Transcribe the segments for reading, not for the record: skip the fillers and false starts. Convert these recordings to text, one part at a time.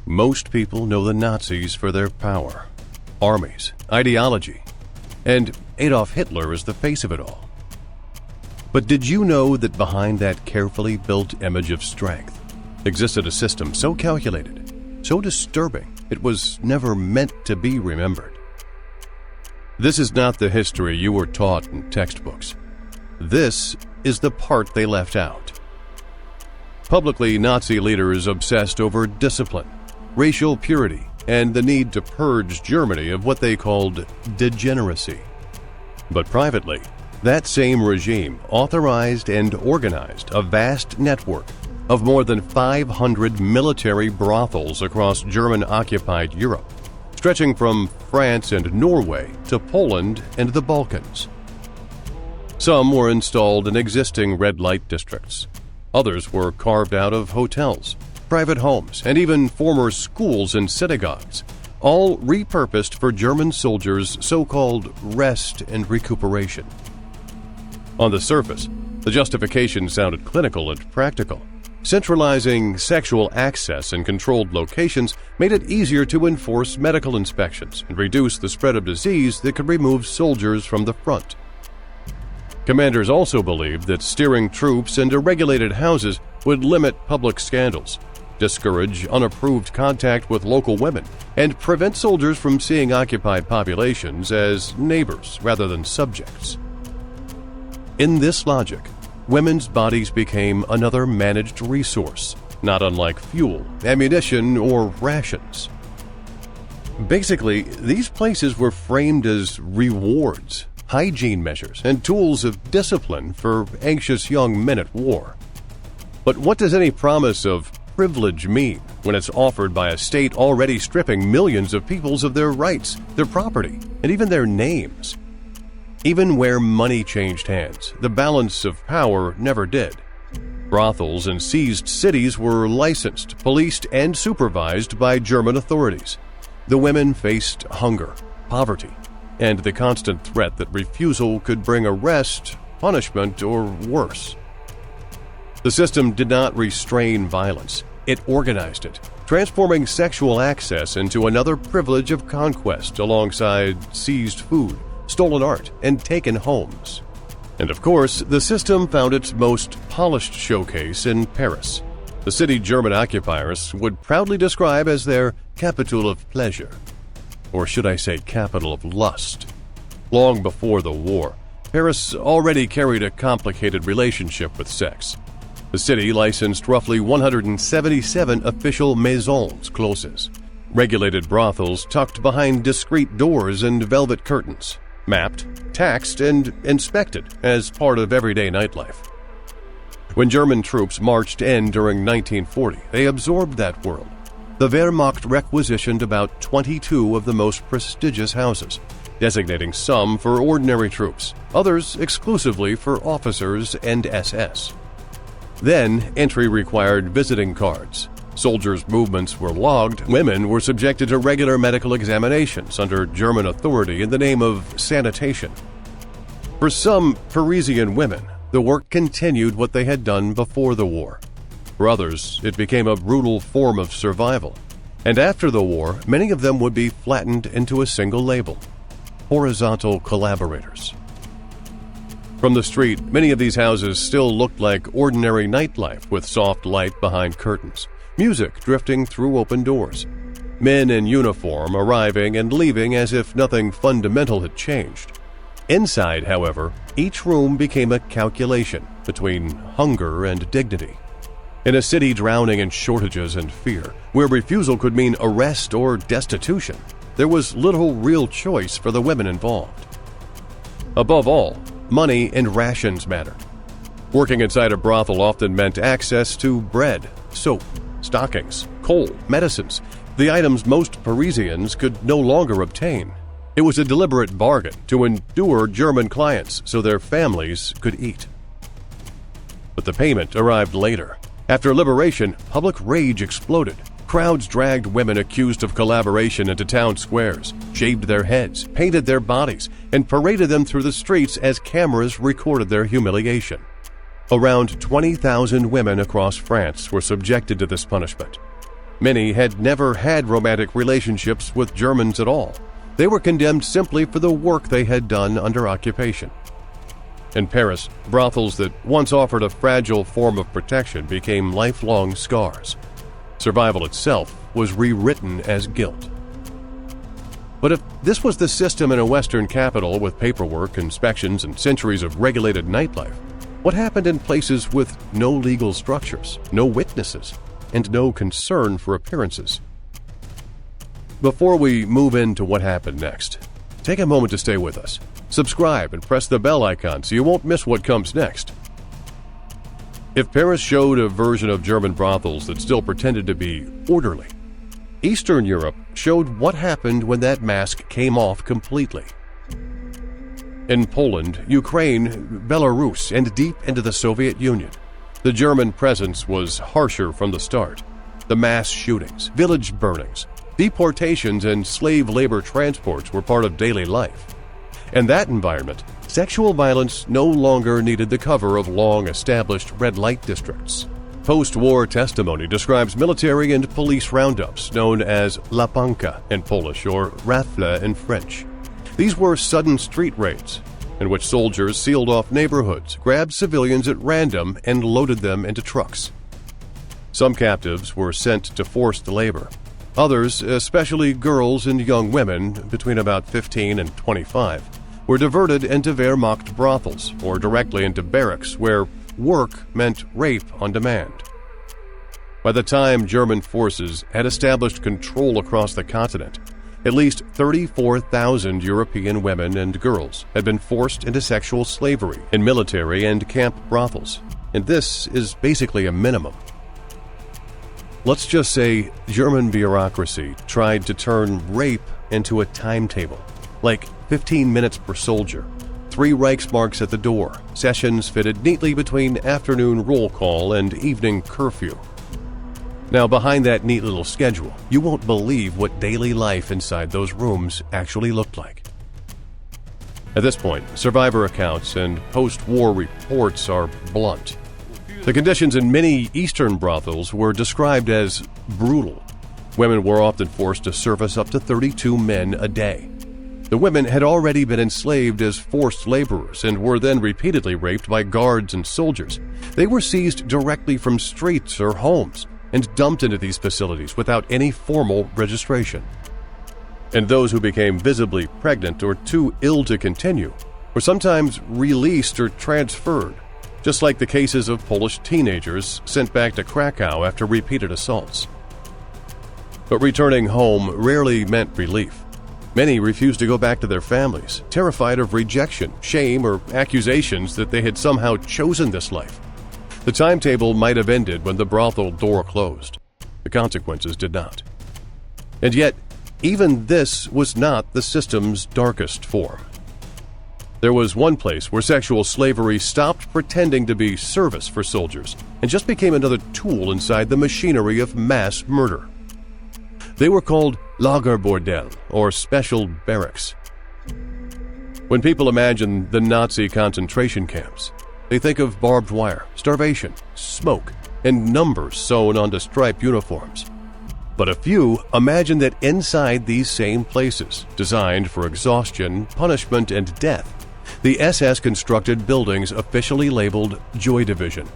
Most people know the Nazis for their power, armies, ideology, and Adolf Hitler is the face of it all. But did you know that behind that carefully built image of strength existed a system so calculated, so disturbing, it was never meant to be remembered? This is not the history you were taught in textbooks. This is the part they left out. Publicly, Nazi leaders obsessed over discipline, racial purity, and the need to purge Germany of what they called degeneracy. But privately, that same regime authorized and organized a vast network of more than 500 military brothels across German-occupied Europe, stretching from France and Norway to Poland and the Balkans. Some were installed in existing red light districts. Others were carved out of hotels, private homes, and even former schools and synagogues, all repurposed for German soldiers' so-called rest and recuperation. On the surface, the justification sounded clinical and practical. Centralizing sexual access in controlled locations made it easier to enforce medical inspections and reduce the spread of disease that could remove soldiers from the front. Commanders also believed that steering troops into regulated houses would limit public scandals, discourage unapproved contact with local women, and prevent soldiers from seeing occupied populations as neighbors rather than subjects. In this logic, women's bodies became another managed resource, not unlike fuel, ammunition, or rations. Basically, these places were framed as rewards, hygiene measures, and tools of discipline for anxious young men at war. But what does any promise of privilege mean when it's offered by a state already stripping millions of peoples of their rights, their property, and even their names? Even where money changed hands, the balance of power never did. Brothels in seized cities were licensed, policed, and supervised by German authorities. The women faced hunger, poverty, and the constant threat that refusal could bring arrest, punishment, or worse. The system did not restrain violence, it organized it, transforming sexual access into another privilege of conquest alongside seized food, stolen art, and taken homes. And of course, the system found its most polished showcase in Paris, the city German occupiers would proudly describe as their capital of pleasure. Or should I say capital of lust? Long before the war, Paris already carried a complicated relationship with sex. The city licensed roughly 177 official maisons closes, regulated brothels tucked behind discreet doors and velvet curtains, mapped, taxed, and inspected as part of everyday nightlife. When German troops marched in during 1940, they absorbed that world. The Wehrmacht requisitioned about 22 of the most prestigious houses, designating some for ordinary troops, others exclusively for officers and SS. Then, entry required visiting cards. Soldiers' movements were logged. Women were subjected to regular medical examinations under German authority in the name of sanitation. For some Parisian women, the work continued what they had done before the war. For others, it became a brutal form of survival. And after the war, many of them would be flattened into a single label: horizontal collaborators. From the street, many of these houses still looked like ordinary nightlife with soft light behind curtains, music drifting through open doors, men in uniform arriving and leaving as if nothing fundamental had changed. Inside, however, each room became a calculation between hunger and dignity. In a city drowning in shortages and fear, where refusal could mean arrest or destitution, there was little real choice for the women involved. Above all, money and rations mattered. Working inside a brothel often meant access to bread, soap, stockings, coal, medicines, the items most Parisians could no longer obtain. It was a deliberate bargain to endure German clients so their families could eat. But the payment arrived later. After liberation, public rage exploded. Crowds dragged women accused of collaboration into town squares, shaved their heads, painted their bodies, and paraded them through the streets as cameras recorded their humiliation. Around 20,000 women across France were subjected to this punishment. Many had never had romantic relationships with Germans at all. They were condemned simply for the work they had done under occupation. In Paris, brothels that once offered a fragile form of protection became lifelong scars. Survival itself was rewritten as guilt. But if this was the system in a Western capital with paperwork, inspections, and centuries of regulated nightlife, what happened in places with no legal structures, no witnesses, and no concern for appearances? Before we move into what happened next, take a moment to stay with us. Subscribe and press the bell icon so you won't miss what comes next. If Paris showed a version of German brothels that still pretended to be orderly, Eastern Europe showed what happened when that mask came off completely. In Poland, Ukraine, Belarus, and deep into the Soviet Union, the German presence was harsher from the start. The mass shootings, village burnings, deportations, and slave labor transports were part of daily life. In that environment, sexual violence no longer needed the cover of long-established red light districts. Post-war testimony describes military and police roundups known as łapanka in Polish or rafle in French. These were sudden street raids in which soldiers sealed off neighborhoods, grabbed civilians at random, and loaded them into trucks. Some captives were sent to forced labor. Others, especially girls and young women between about 15 and 25, were diverted into Wehrmacht brothels or directly into barracks where work meant rape on demand. By the time German forces had established control across the continent, at least 34,000 European women and girls had been forced into sexual slavery in military and camp brothels, and this is basically a minimum. Let's just say German bureaucracy tried to turn rape into a timetable, like 15 minutes per soldier, 3 Reichsmarks at the door, sessions fitted neatly between afternoon roll call and evening curfew. Now, behind that neat little schedule, you won't believe what daily life inside those rooms actually looked like. At this point, survivor accounts and post-war reports are blunt. The conditions in many Eastern brothels were described as brutal. Women were often forced to service up to 32 men a day. The women had already been enslaved as forced laborers and were then repeatedly raped by guards and soldiers. They were seized directly from streets or homes and dumped into these facilities without any formal registration. And those who became visibly pregnant or too ill to continue were sometimes released or transferred, just like the cases of Polish teenagers sent back to Krakow after repeated assaults. But returning home rarely meant relief. Many refused to go back to their families, terrified of rejection, shame, or accusations that they had somehow chosen this life. The timetable might have ended when the brothel door closed. The consequences did not. And yet, even this was not the system's darkest form. There was one place where sexual slavery stopped pretending to be service for soldiers and just became another tool inside the machinery of mass murder. They were called Lagerbordell, or special barracks. When people imagine the Nazi concentration camps, they think of barbed wire, starvation, smoke, and numbers sewn onto striped uniforms. But a few imagine that inside these same places, designed for exhaustion, punishment, and death, the SS constructed buildings officially labeled Joy Division.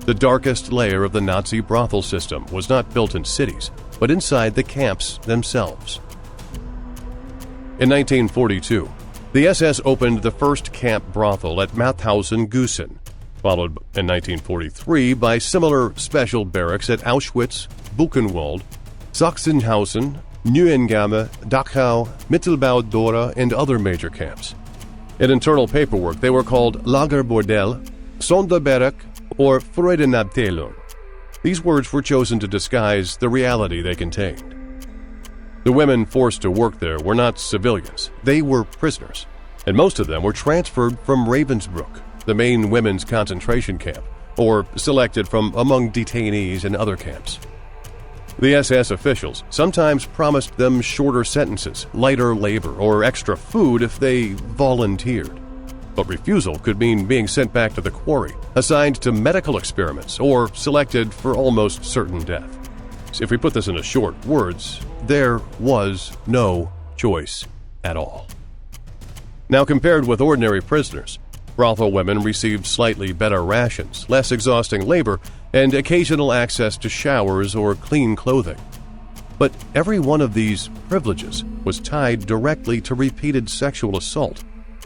The darkest layer of the Nazi brothel system was not built in cities, but inside the camps themselves. In 1942, the SS opened the first camp brothel at Mauthausen-Gusen, followed in 1943 by similar special barracks at Auschwitz, Buchenwald, Sachsenhausen, Neuengamme, Dachau, Mittelbau-Dora, and other major camps. In internal paperwork, they were called Lagerbordell, Sonderbarrack, or Freudenabteilung. These words were chosen to disguise the reality they contained. The women forced to work there were not civilians. They were prisoners, and most of them were transferred from Ravensbrück, the main women's concentration camp, or selected from among detainees in other camps. The SS officials sometimes promised them shorter sentences, lighter labor, or extra food if they volunteered. But refusal could mean being sent back to the quarry, assigned to medical experiments, or selected for almost certain death. If we put this into short words, there was no choice at all. Now, compared with ordinary prisoners, brothel women received slightly better rations, less exhausting labor, and occasional access to showers or clean clothing. But every one of these privileges was tied directly to repeated sexual assault,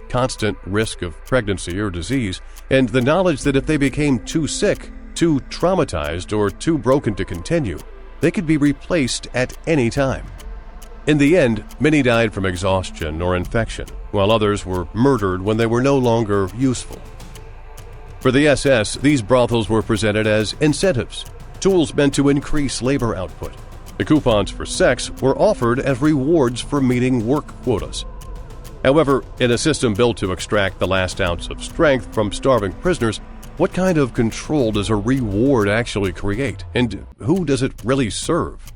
constant risk of pregnancy or disease, and the knowledge that if they became too sick, too traumatized, or too broken to continue, they could be replaced at any time. In the end, many died from exhaustion or infection, while others were murdered when they were no longer useful. For the SS, these brothels were presented as incentives, tools meant to increase labor output. The coupons for sex were offered as rewards for meeting work quotas. However, in a system built to extract the last ounce of strength from starving prisoners, what kind of control does a reward actually create, and who does it really serve?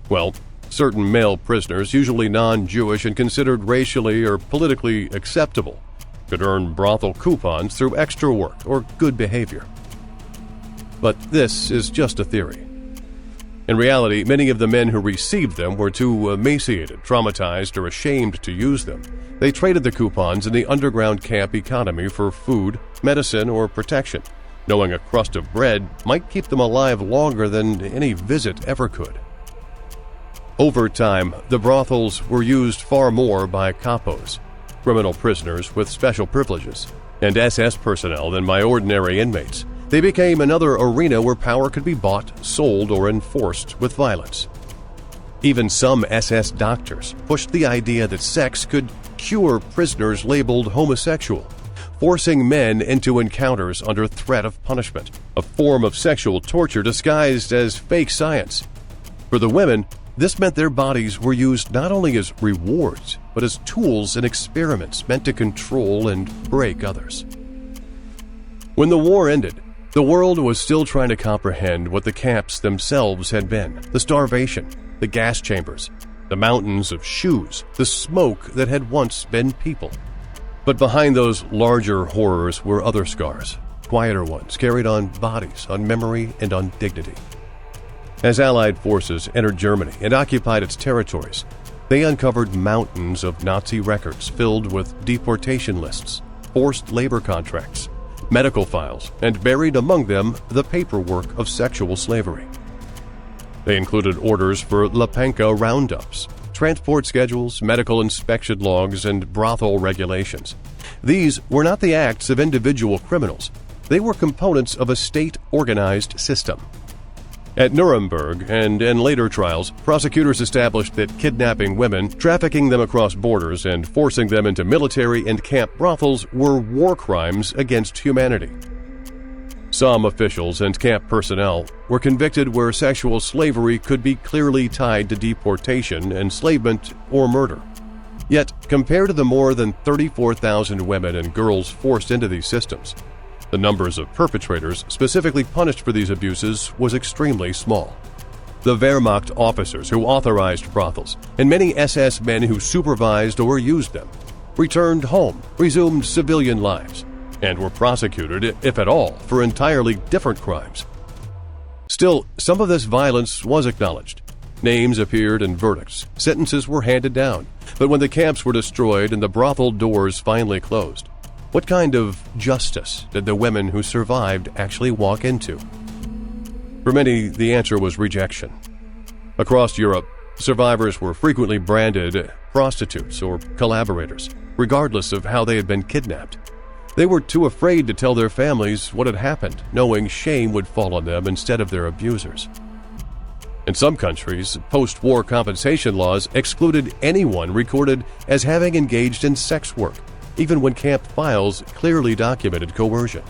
Well, certain male prisoners, usually non-Jewish and considered racially or politically acceptable, could earn brothel coupons through extra work or good behavior. But this is just a theory. In reality, many of the men who received them were too emaciated, traumatized, or ashamed to use them. They traded the coupons in the underground camp economy for food, medicine, or protection, knowing a crust of bread might keep them alive longer than any visit ever could. Over time, the brothels were used far more by capos, criminal prisoners with special privileges, and SS personnel than by ordinary inmates. They became another arena where power could be bought, sold, or enforced with violence. Even some SS doctors pushed the idea that sex could cure prisoners labeled homosexual, forcing men into encounters under threat of punishment, a form of sexual torture disguised as fake science. For the women, this meant their bodies were used not only as rewards, but as tools and experiments meant to control and break others. When the war ended, the world was still trying to comprehend what the camps themselves had been: the starvation, the gas chambers, the mountains of shoes, the smoke that had once been people. But behind those larger horrors were other scars, quieter ones carried on bodies, on memory, and on dignity. As Allied forces entered Germany and occupied its territories, they uncovered mountains of Nazi records filled with deportation lists, forced labor contracts, medical files, and buried among them the paperwork of sexual slavery. They included orders for Lepenka roundups, transport schedules, medical inspection logs, and brothel regulations. These were not the acts of individual criminals. They were components of a state-organized system. At Nuremberg and in later trials, prosecutors established that kidnapping women, trafficking them across borders, and forcing them into military and camp brothels were war crimes against humanity. Some officials and camp personnel were convicted where sexual slavery could be clearly tied to deportation, enslavement, or murder. Yet, compared to the more than 34,000 women and girls forced into these systems, the numbers of perpetrators specifically punished for these abuses was extremely small. The Wehrmacht officers who authorized brothels, and many SS men who supervised or used them, returned home, resumed civilian lives, and were prosecuted, if at all, for entirely different crimes. Still, some of this violence was acknowledged. Names appeared in verdicts, sentences were handed down, but when the camps were destroyed and the brothel doors finally closed, what kind of justice did the women who survived actually walk into? For many, the answer was rejection. Across Europe, survivors were frequently branded prostitutes or collaborators, regardless of how they had been kidnapped. They were too afraid to tell their families what had happened, knowing shame would fall on them instead of their abusers. In some countries, post-war compensation laws excluded anyone recorded as having engaged in sex work, even when camp files clearly documented coercion.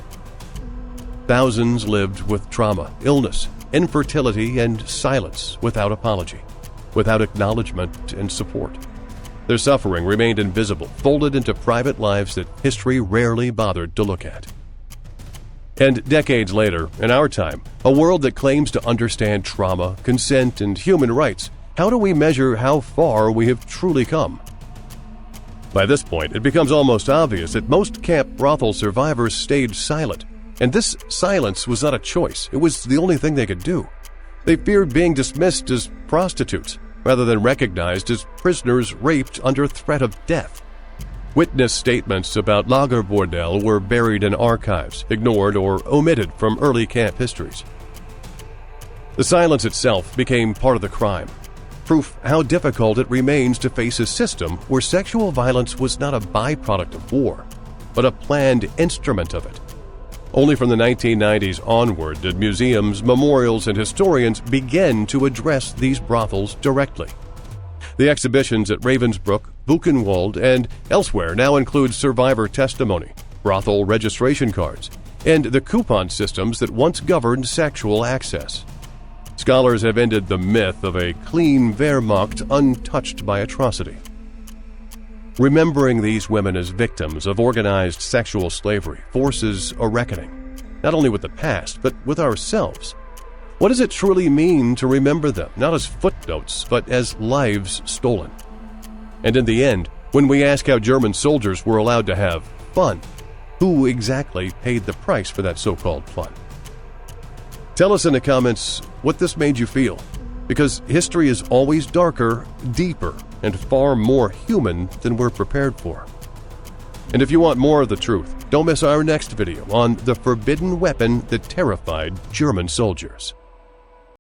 Thousands lived with trauma, illness, infertility, and silence without apology, without acknowledgement and support. Their suffering remained invisible, folded into private lives that history rarely bothered to look at. And decades later, in our time, a world that claims to understand trauma, consent, and human rights, how do we measure how far we have truly come? By this point, it becomes almost obvious that most camp brothel survivors stayed silent, and this silence was not a choice. It was the only thing they could do. They feared being dismissed as prostitutes rather than recognized as prisoners raped under threat of death. Witness statements about Lagerbordell were buried in archives, ignored, or omitted from early camp histories. The silence itself became part of the crime, proof how difficult it remains to face a system where sexual violence was not a byproduct of war, but a planned instrument of it. Only from the 1990s onward did museums, memorials, and historians begin to address these brothels directly. The exhibitions at Ravensbrück, Buchenwald, and elsewhere now include survivor testimony, brothel registration cards, and the coupon systems that once governed sexual access. Scholars have ended the myth of a clean Wehrmacht untouched by atrocity. Remembering these women as victims of organized sexual slavery forces a reckoning, not only with the past, but with ourselves. What does it truly mean to remember them, not as footnotes, but as lives stolen? And in the end, when we ask how German soldiers were allowed to have fun, who exactly paid the price for that so-called fun? Tell us in the comments what this made you feel, because history is always darker, deeper, and far more human than we're prepared for. And if you want more of the truth, don't miss our next video on the forbidden weapon that terrified German soldiers.